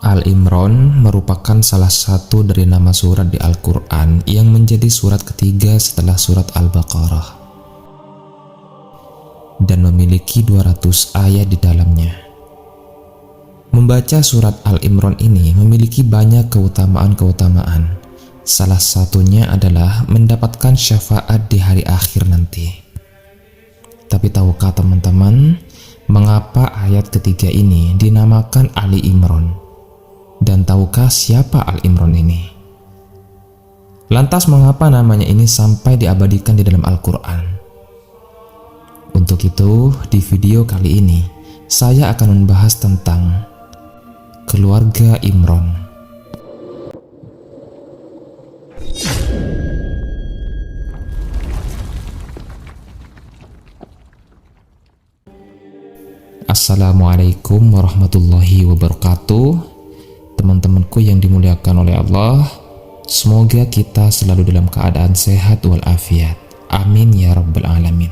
Al-Imran merupakan salah satu dari nama surat di Al-Quran yang menjadi surat ketiga setelah surat Al-Baqarah dan memiliki 200 ayat di dalamnya. Membaca surat Al-Imran ini memiliki banyak keutamaan-keutamaan. Salah satunya adalah mendapatkan syafaat di hari akhir nanti. Tapi tahukah teman-teman, mengapa ayat ketiga ini dinamakan Ali Imran? Dan tahukah siapa Al-Imran ini? Lantas mengapa namanya ini sampai diabadikan di dalam Al-Quran? Untuk itu, di video kali ini, saya akan membahas tentang keluarga Imran. Assalamualaikum warahmatullahi wabarakatuh. Teman-temanku yang dimuliakan oleh Allah, semoga kita selalu dalam keadaan sehat walafiat. Amin ya rabbal alamin.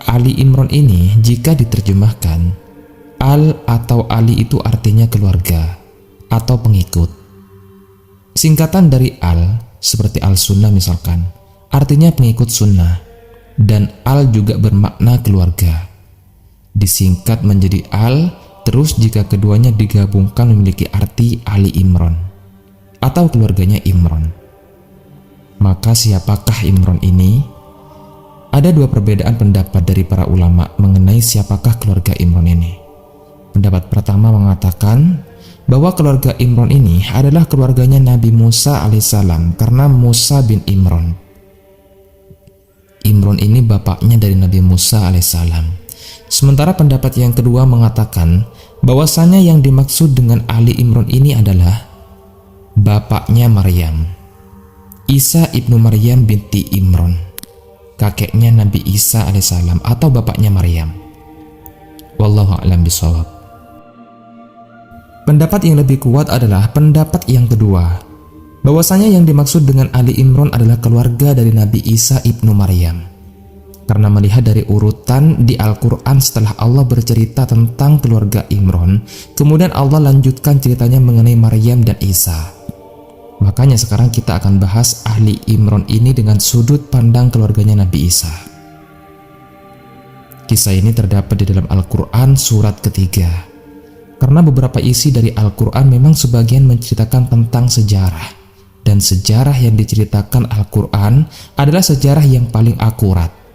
Ali Imran ini jika diterjemahkan, Al atau Ali itu artinya keluarga atau pengikut. Singkatan dari Al seperti Al-Sunnah misalkan, artinya pengikut sunnah, dan Al juga bermakna keluarga. Disingkat menjadi Al. Terus jika keduanya digabungkan memiliki arti Ali Imran atau keluarganya Imran. Maka siapakah Imran ini? Ada dua perbedaan pendapat dari para ulama mengenai siapakah keluarga Imran ini. Pendapat pertama mengatakan bahwa keluarga Imran ini adalah keluarganya Nabi Musa alaihissalam karena Musa bin Imran. Imran ini bapaknya dari Nabi Musa alaihissalam. Sementara pendapat yang kedua mengatakan bahwasanya yang dimaksud dengan Ali Imran ini adalah bapaknya Maryam, Isa ibnu Maryam binti Imran, kakeknya Nabi Isa alaihissalam atau bapaknya Maryam. Wallahu a'lam bishawab. Pendapat yang lebih kuat adalah pendapat yang kedua, bahwasanya yang dimaksud dengan Ali Imran adalah keluarga dari Nabi Isa ibnu Maryam. Karena melihat dari urutan di Al-Quran setelah Allah bercerita tentang keluarga Imran, kemudian Allah lanjutkan ceritanya mengenai Maryam dan Isa. Makanya sekarang kita akan bahas Ali Imran ini dengan sudut pandang keluarganya Nabi Isa. Kisah ini terdapat di dalam Al-Quran surat ketiga. Karena beberapa isi dari Al-Quran memang sebagian menceritakan tentang sejarah. Dan sejarah yang diceritakan Al-Quran adalah sejarah yang paling akurat.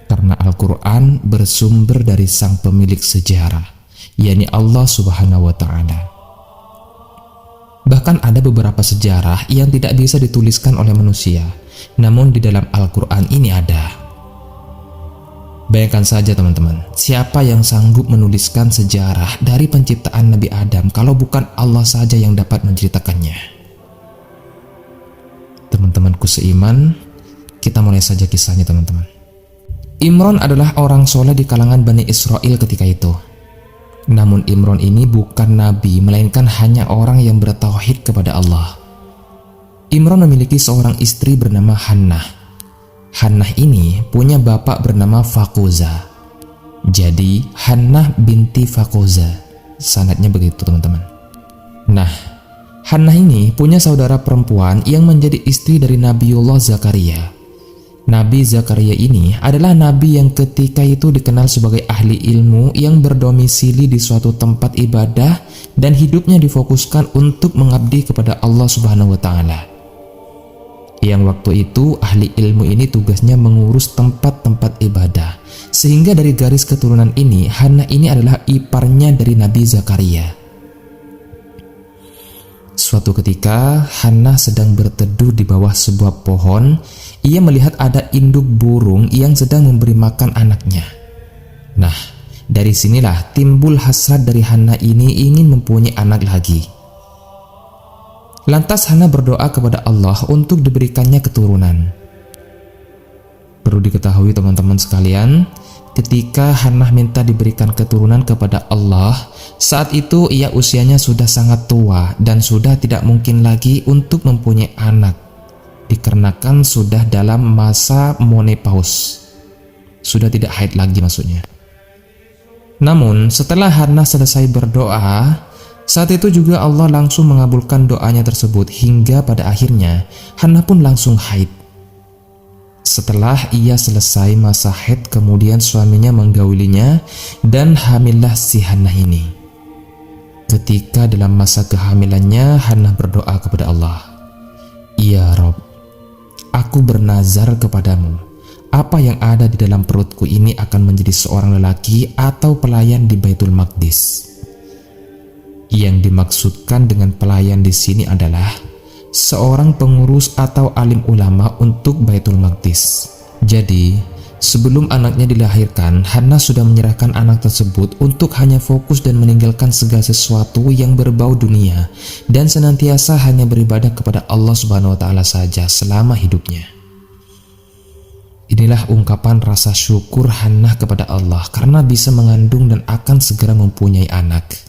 Karena Al-Quran bersumber dari sang pemilik sejarah, yakni Allah Subhanahu wa Ta'ala. Bahkan ada beberapa sejarah yang tidak bisa dituliskan oleh manusia, namun di dalam Al-Quran ini ada. Bayangkan saja teman-teman, siapa yang sanggup menuliskan sejarah dari penciptaan Nabi Adam kalau bukan Allah saja yang dapat menceritakannya? Teman-temanku seiman, kita mulai saja kisahnya teman-teman. Imran adalah orang soleh di kalangan Bani Israel ketika itu. Namun Imran ini bukan nabi, melainkan hanya orang yang bertauhid kepada Allah. Imran memiliki seorang istri bernama Hannah. Hannah ini punya bapak bernama Fakoza. Jadi Hannah binti Fakoza, sanadnya begitu teman-teman. Nah, Hannah ini punya saudara perempuan yang menjadi istri dari Nabiullah Zakaria. Nabi Zakaria ini adalah nabi yang ketika itu dikenal sebagai ahli ilmu yang berdomisili di suatu tempat ibadah dan hidupnya difokuskan untuk mengabdi kepada Allah Subhanahu wa Ta'ala. Yang waktu itu ahli ilmu ini tugasnya mengurus tempat-tempat ibadah, sehingga dari garis keturunan ini Hannah ini adalah iparnya dari Nabi Zakaria. Suatu ketika Hannah sedang berteduh di bawah sebuah pohon. Ia melihat ada induk burung yang sedang memberi makan anaknya. Nah, dari sinilah timbul hasrat dari Hannah ini ingin mempunyai anak lagi. Lantas Hannah berdoa kepada Allah untuk diberikannya keturunan. Perlu diketahui teman-teman sekalian, ketika Hannah minta diberikan keturunan kepada Allah, saat itu ia usianya sudah sangat tua dan sudah tidak mungkin lagi untuk mempunyai anak. Dikarenakan sudah dalam masa menopause, sudah tidak haid lagi maksudnya. Namun setelah Hannah selesai berdoa, saat itu juga Allah langsung mengabulkan doanya tersebut hingga pada akhirnya Hannah pun langsung haid. Setelah ia selesai masa haid, kemudian suaminya menggaulinya dan hamillah si Hannah ini. Ketika dalam masa kehamilannya, Hannah berdoa kepada Allah, "Ya Rob, aku bernazar kepadamu, apa yang ada di dalam perutku ini akan menjadi seorang lelaki atau pelayan di Baitul Maqdis." Yang dimaksudkan dengan pelayan di sini adalah seorang pengurus atau alim ulama untuk Baitul Maqdis. Jadi, sebelum anaknya dilahirkan, Hannah sudah menyerahkan anak tersebut untuk hanya fokus dan meninggalkan segala sesuatu yang berbau dunia dan senantiasa hanya beribadah kepada Allah Subhanahu wa taala saja selama hidupnya. Inilah ungkapan rasa syukur Hannah kepada Allah karena bisa mengandung dan akan segera mempunyai anak.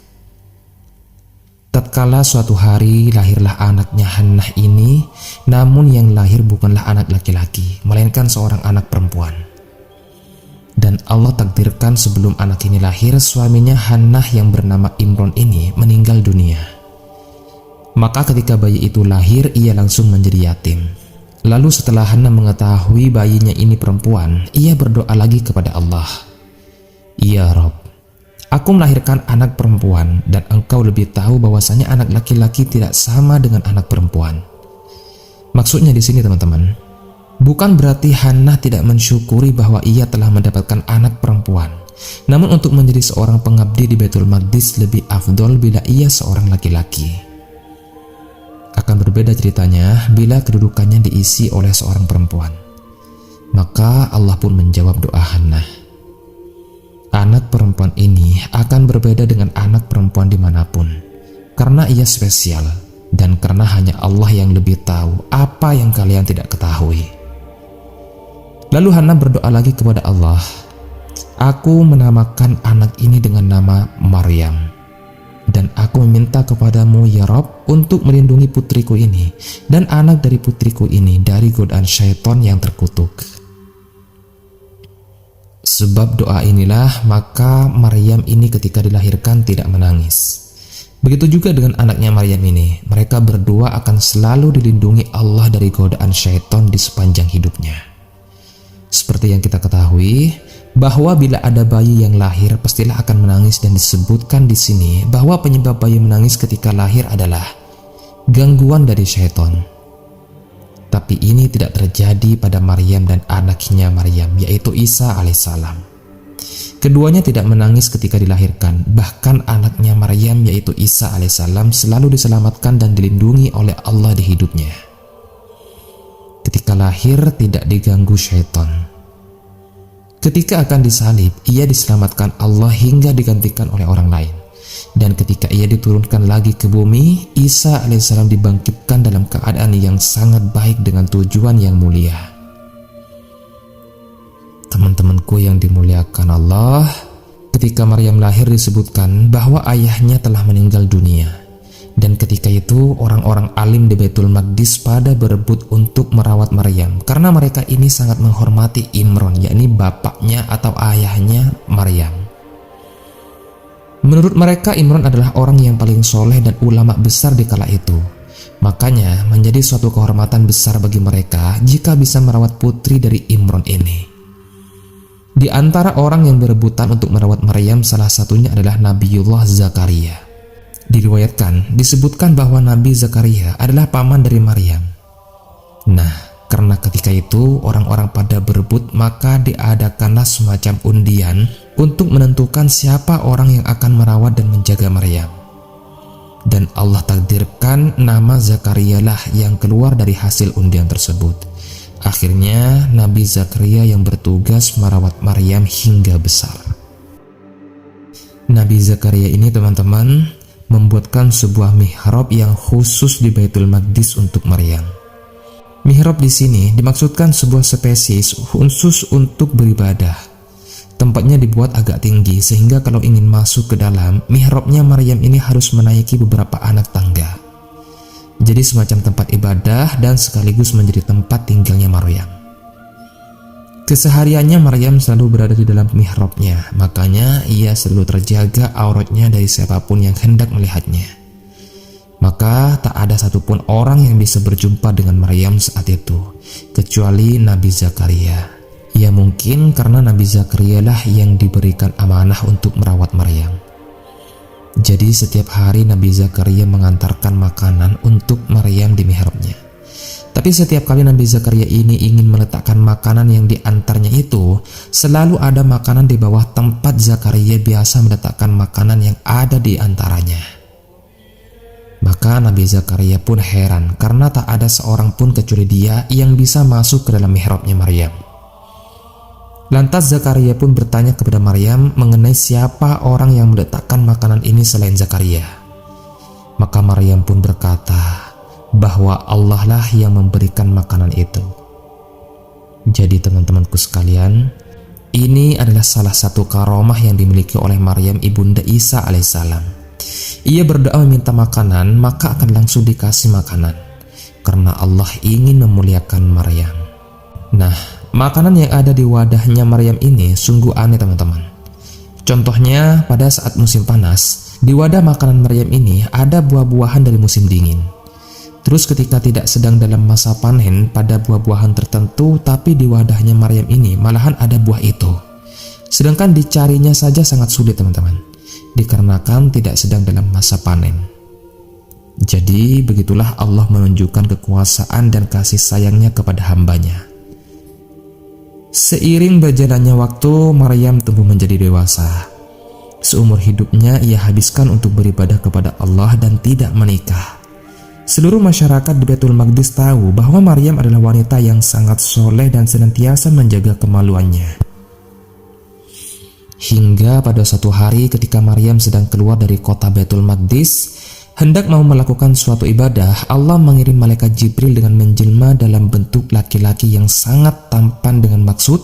Tatkala suatu hari lahirlah anaknya Hannah ini, namun yang lahir bukanlah anak laki-laki, melainkan seorang anak perempuan. Dan Allah takdirkan sebelum anak ini lahir, suaminya Hannah yang bernama Imron ini meninggal dunia. Maka ketika bayi itu lahir, ia langsung menjadi yatim. Lalu setelah Hannah mengetahui bayinya ini perempuan, ia berdoa lagi kepada Allah, "Ya Rob, aku melahirkan anak perempuan dan engkau lebih tahu bahwasanya anak laki-laki tidak sama dengan anak perempuan." Maksudnya di sini teman-teman, bukan berarti Hannah tidak mensyukuri bahwa ia telah mendapatkan anak perempuan. Namun untuk menjadi seorang pengabdi di Baitul Maqdis lebih afdol bila ia seorang laki-laki. Akan berbeda ceritanya bila kedudukannya diisi oleh seorang perempuan. Maka Allah pun menjawab doa Hannah. Anak perempuan ini akan berbeda dengan anak perempuan dimanapun, karena ia spesial dan karena hanya Allah yang lebih tahu apa yang kalian tidak ketahui. Lalu Hannah berdoa lagi kepada Allah, "Aku menamakan anak ini dengan nama Maryam, dan aku meminta kepadamu ya Rob untuk melindungi putriku ini dan anak dari putriku ini dari godaan syaitan yang terkutuk." Sebab doa inilah maka Maryam ini ketika dilahirkan tidak menangis. Begitu juga dengan anaknya Maryam ini, mereka berdua akan selalu dilindungi Allah dari godaan syaitan di sepanjang hidupnya. Seperti yang kita ketahui, bahwa bila ada bayi yang lahir pastilah akan menangis, dan disebutkan di sini bahwa penyebab bayi menangis ketika lahir adalah gangguan dari syaitan. Tapi ini tidak terjadi pada Maryam dan anaknya Maryam, yaitu Isa alaihissalam. Keduanya tidak menangis ketika dilahirkan, bahkan anaknya Maryam yaitu Isa alaihissalam selalu diselamatkan dan dilindungi oleh Allah di hidupnya. Ketika lahir tidak diganggu syaitan. Ketika akan disalib, ia diselamatkan Allah hingga digantikan oleh orang lain. Dan ketika ia diturunkan lagi ke bumi, Isa alaihissalam dibangkitkan dalam keadaan yang sangat baik dengan tujuan yang mulia. Teman-temanku yang dimuliakan Allah, ketika Maryam lahir disebutkan bahwa ayahnya telah meninggal dunia. Dan ketika itu orang-orang alim di Baitul Maqdis pada berebut untuk merawat Maryam karena mereka ini sangat menghormati Imron, yakni bapaknya atau ayahnya Maryam. Menurut mereka Imron adalah orang yang paling soleh dan ulama besar di kala itu. Makanya menjadi suatu kehormatan besar bagi mereka jika bisa merawat putri dari Imron ini. Di antara orang yang berebutan untuk merawat Maryam, salah satunya adalah Nabiullah Zakaria. Diriwayatkan, disebutkan bahwa Nabi Zakaria adalah paman dari Maryam. Nah, karena ketika itu orang-orang pada berebut, maka diadakanlah semacam undian untuk menentukan siapa orang yang akan merawat dan menjaga Maryam. Dan Allah takdirkan nama Zakaria lah yang keluar dari hasil undian tersebut. Akhirnya Nabi Zakaria yang bertugas merawat Maryam hingga besar. Nabi Zakaria ini teman-teman membuatkan sebuah mihrab yang khusus di Baitul Maqdis untuk Maryam. Mihrab di sini dimaksudkan sebuah spesies khusus untuk beribadah. Tempatnya dibuat agak tinggi sehingga kalau ingin masuk ke dalam, mihrabnya Maryam ini harus menaiki beberapa anak tangga. Jadi semacam tempat ibadah dan sekaligus menjadi tempat tinggalnya Maryam. Kesehariannya Maryam selalu berada di dalam mihrabnya, makanya ia selalu terjaga auratnya dari siapapun yang hendak melihatnya. Maka tak ada satupun orang yang bisa berjumpa dengan Maryam saat itu, kecuali Nabi Zakaria. Ya mungkin karena Nabi Zakaria lah yang diberikan amanah untuk merawat Maryam. Jadi setiap hari Nabi Zakaria mengantarkan makanan untuk Maryam di mihrabnya. Tapi setiap kali Nabi Zakaria ini ingin meletakkan makanan yang diantarnya itu, selalu ada makanan di bawah tempat Zakaria biasa meletakkan makanan yang ada di antaranya. Maka Nabi Zakaria pun heran karena tak ada seorang pun kecuali dia yang bisa masuk ke dalam mihrabnya Maryam. Lantas Zakaria pun bertanya kepada Maryam mengenai siapa orang yang meletakkan makanan ini selain Zakaria. Maka Maryam pun berkata bahwa Allah lah yang memberikan makanan itu. Jadi teman-temanku sekalian, ini adalah salah satu karomah yang dimiliki oleh Maryam ibunda Isa alaihissalam. Ia berdoa meminta makanan, maka akan langsung dikasih makanan, karena Allah ingin memuliakan Maryam. Nah, makanan yang ada di wadahnya Maryam ini sungguh aneh teman-teman. Contohnya pada saat musim panas, di wadah makanan Maryam ini ada buah-buahan dari musim dingin. Terus ketika tidak sedang dalam masa panen pada buah-buahan tertentu, tapi di wadahnya Maryam ini malahan ada buah itu. Sedangkan dicarinya saja sangat sulit teman-teman, dikarenakan tidak sedang dalam masa panen. Jadi begitulah Allah menunjukkan kekuasaan dan kasih sayangnya kepada hambanya. Seiring berjalannya waktu, Maryam tumbuh menjadi dewasa. Seumur hidupnya ia habiskan untuk beribadah kepada Allah dan tidak menikah. Seluruh masyarakat di Baitul Maqdis tahu bahwa Maryam adalah wanita yang sangat soleh dan senantiasa menjaga kemaluannya. Hingga pada suatu hari ketika Maryam sedang keluar dari kota Baitul Maqdis, hendak mau melakukan suatu ibadah, Allah mengirim malaikat Jibril dengan menjelma dalam bentuk laki-laki yang sangat tampan dengan maksud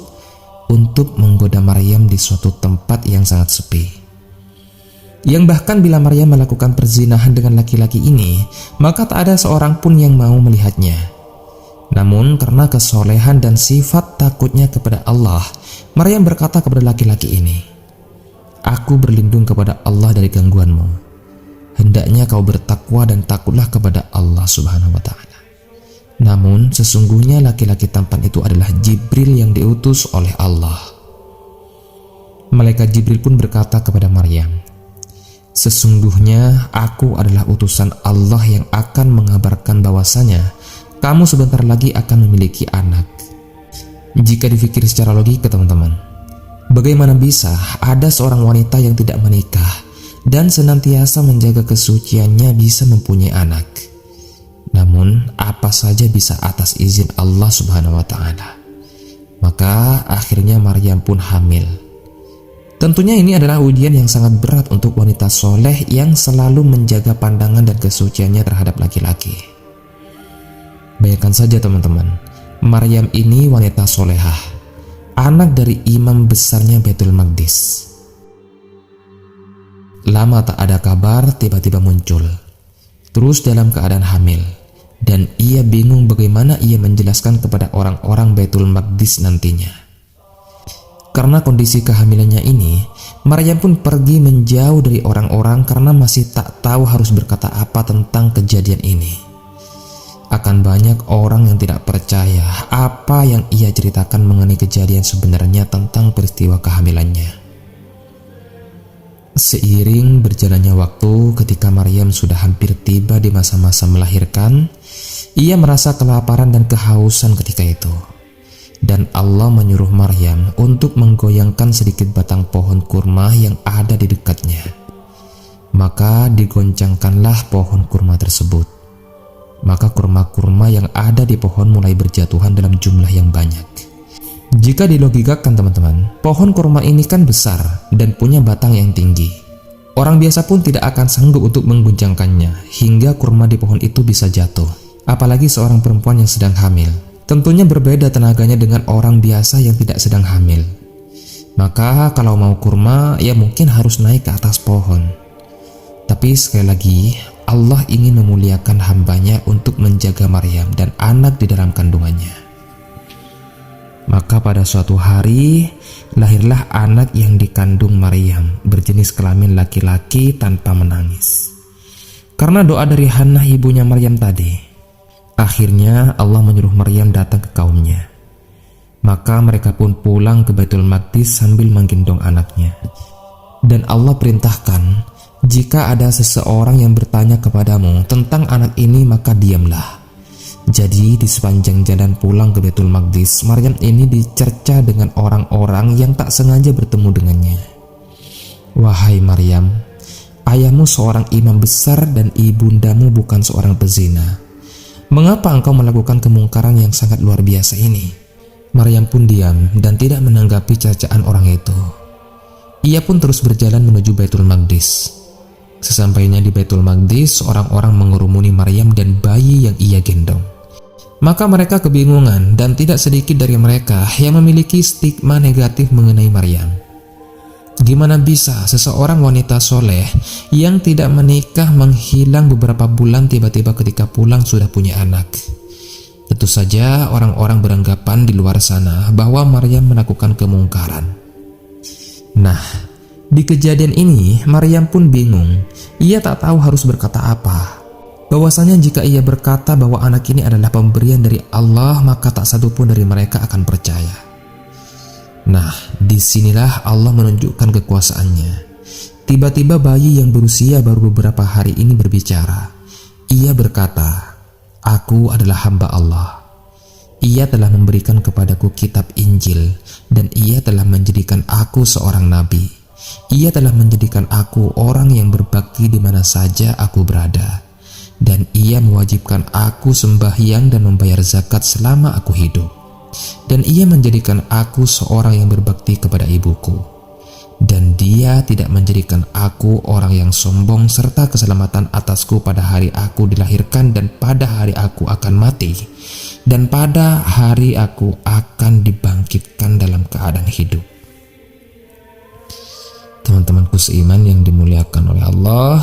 untuk menggoda Maryam di suatu tempat yang sangat sepi. Yang bahkan bila Maryam melakukan perzinahan dengan laki-laki ini, maka tak ada seorang pun yang mau melihatnya. Namun karena kesolehan dan sifat takutnya kepada Allah, Maryam berkata kepada laki-laki ini, "Aku berlindung kepada Allah dari gangguanmu. Hendaknya kau bertakwa dan takutlah kepada Allah Subhanahu wa Ta'ala." Namun sesungguhnya laki-laki tampan itu adalah Jibril yang diutus oleh Allah. Malaikat Jibril pun berkata kepada Maryam, "Sesungguhnya aku adalah utusan Allah yang akan mengabarkan bahwasanya kamu sebentar lagi akan memiliki anak." Jika dipikir secara logika teman-teman, bagaimana bisa ada seorang wanita yang tidak menikah dan senantiasa menjaga kesuciannya bisa mempunyai anak? Namun apa saja bisa atas izin Allah Subhanahu wa Ta'ala. Maka akhirnya Maryam pun hamil. Tentunya ini adalah ujian yang sangat berat untuk wanita soleh yang selalu menjaga pandangan dan kesuciannya terhadap laki-laki. Bayangkan saja teman-teman, Maryam ini wanita solehah, anak dari imam besarnya Baitul Maqdis. Lama tak ada kabar, tiba-tiba muncul, terus dalam keadaan hamil, dan ia bingung bagaimana ia menjelaskan kepada orang-orang Baitul Maqdis nantinya. Karena kondisi kehamilannya ini, Maryam pun pergi menjauh dari orang-orang karena masih tak tahu harus berkata apa tentang kejadian ini. Akan banyak orang yang tidak percaya apa yang ia ceritakan mengenai kejadian sebenarnya tentang peristiwa kehamilannya. Seiring berjalannya waktu, ketika Maryam sudah hampir tiba di masa-masa melahirkan, ia merasa kelaparan dan kehausan ketika itu. Dan Allah menyuruh Maryam untuk menggoyangkan sedikit batang pohon kurma yang ada di dekatnya. Maka digoncangkanlah pohon kurma tersebut. Maka kurma-kurma yang ada di pohon mulai berjatuhan dalam jumlah yang banyak. Jika dilogikakan teman-teman, pohon kurma ini kan besar dan punya batang yang tinggi. Orang biasa pun tidak akan sanggup untuk mengguncangkannya hingga kurma di pohon itu bisa jatuh. Apalagi seorang perempuan yang sedang hamil. Tentunya berbeda tenaganya dengan orang biasa yang tidak sedang hamil. Maka kalau mau kurma, ya mungkin harus naik ke atas pohon. Tapi sekali lagi, Allah ingin memuliakan hambanya untuk menjaga Maryam dan anak di dalam kandungannya. Maka pada suatu hari lahirlah anak yang dikandung Maryam berjenis kelamin laki-laki tanpa menangis. Karena doa dari Hannah ibunya Maryam tadi, akhirnya Allah menyuruh Maryam datang ke kaumnya. Maka mereka pun pulang ke Baitul Maqdis sambil menggendong anaknya. Dan Allah perintahkan, jika ada seseorang yang bertanya kepadamu tentang anak ini maka diamlah. Jadi di sepanjang jalan pulang ke Baitul Maqdis, Maryam ini dicerca dengan orang-orang yang tak sengaja bertemu dengannya. Wahai Maryam, ayahmu seorang imam besar dan ibundamu bukan seorang pezina. Mengapa engkau melakukan kemungkaran yang sangat luar biasa ini? Maryam pun diam dan tidak menanggapi cercaan orang itu. Ia pun terus berjalan menuju Baitul Maqdis. Sesampainya di Baitul Maqdis, orang-orang mengurumuni Maryam dan bayi yang ia gendong. Maka mereka kebingungan dan tidak sedikit dari mereka yang memiliki stigma negatif mengenai Maryam. Gimana bisa seseorang wanita soleh yang tidak menikah menghilang beberapa bulan tiba-tiba ketika pulang sudah punya anak? Tentu saja orang-orang beranggapan di luar sana bahwa Maryam melakukan kemungkaran. Nah, di kejadian ini Maryam pun bingung. Ia tak tahu harus berkata apa. Bahwasanya jika ia berkata bahwa anak ini adalah pemberian dari Allah, maka tak satu pun dari mereka akan percaya. Nah, disinilah Allah menunjukkan kekuasaannya. Tiba-tiba bayi yang berusia baru beberapa hari ini berbicara. Ia berkata, "Aku adalah hamba Allah. Ia telah memberikan kepadaku kitab Injil, dan ia telah menjadikan aku seorang nabi. Ia telah menjadikan aku orang yang berbakti di mana saja aku berada. Dan ia mewajibkan aku sembahyang dan membayar zakat selama aku hidup. Dan ia menjadikan aku seorang yang berbakti kepada ibuku. Dan dia tidak menjadikan aku orang yang sombong serta keselamatan atasku pada hari aku dilahirkan dan pada hari aku akan mati. Dan pada hari aku akan dibangkitkan dalam keadaan hidup." Teman-temanku seiman yang dimuliakan oleh Allah,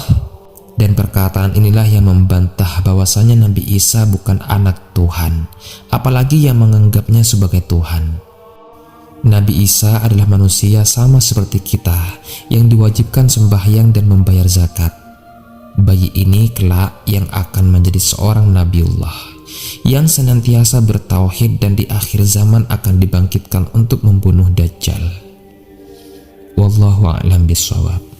dan perkataan inilah yang membantah bahwasanya Nabi Isa bukan anak Tuhan, apalagi yang menganggapnya sebagai Tuhan. Nabi Isa adalah manusia sama seperti kita yang diwajibkan sembahyang dan membayar zakat. Bayi ini kelak yang akan menjadi seorang Nabiullah yang senantiasa bertauhid dan di akhir zaman akan dibangkitkan untuk membunuh Dajjal. Wallahu a'lam bishawab.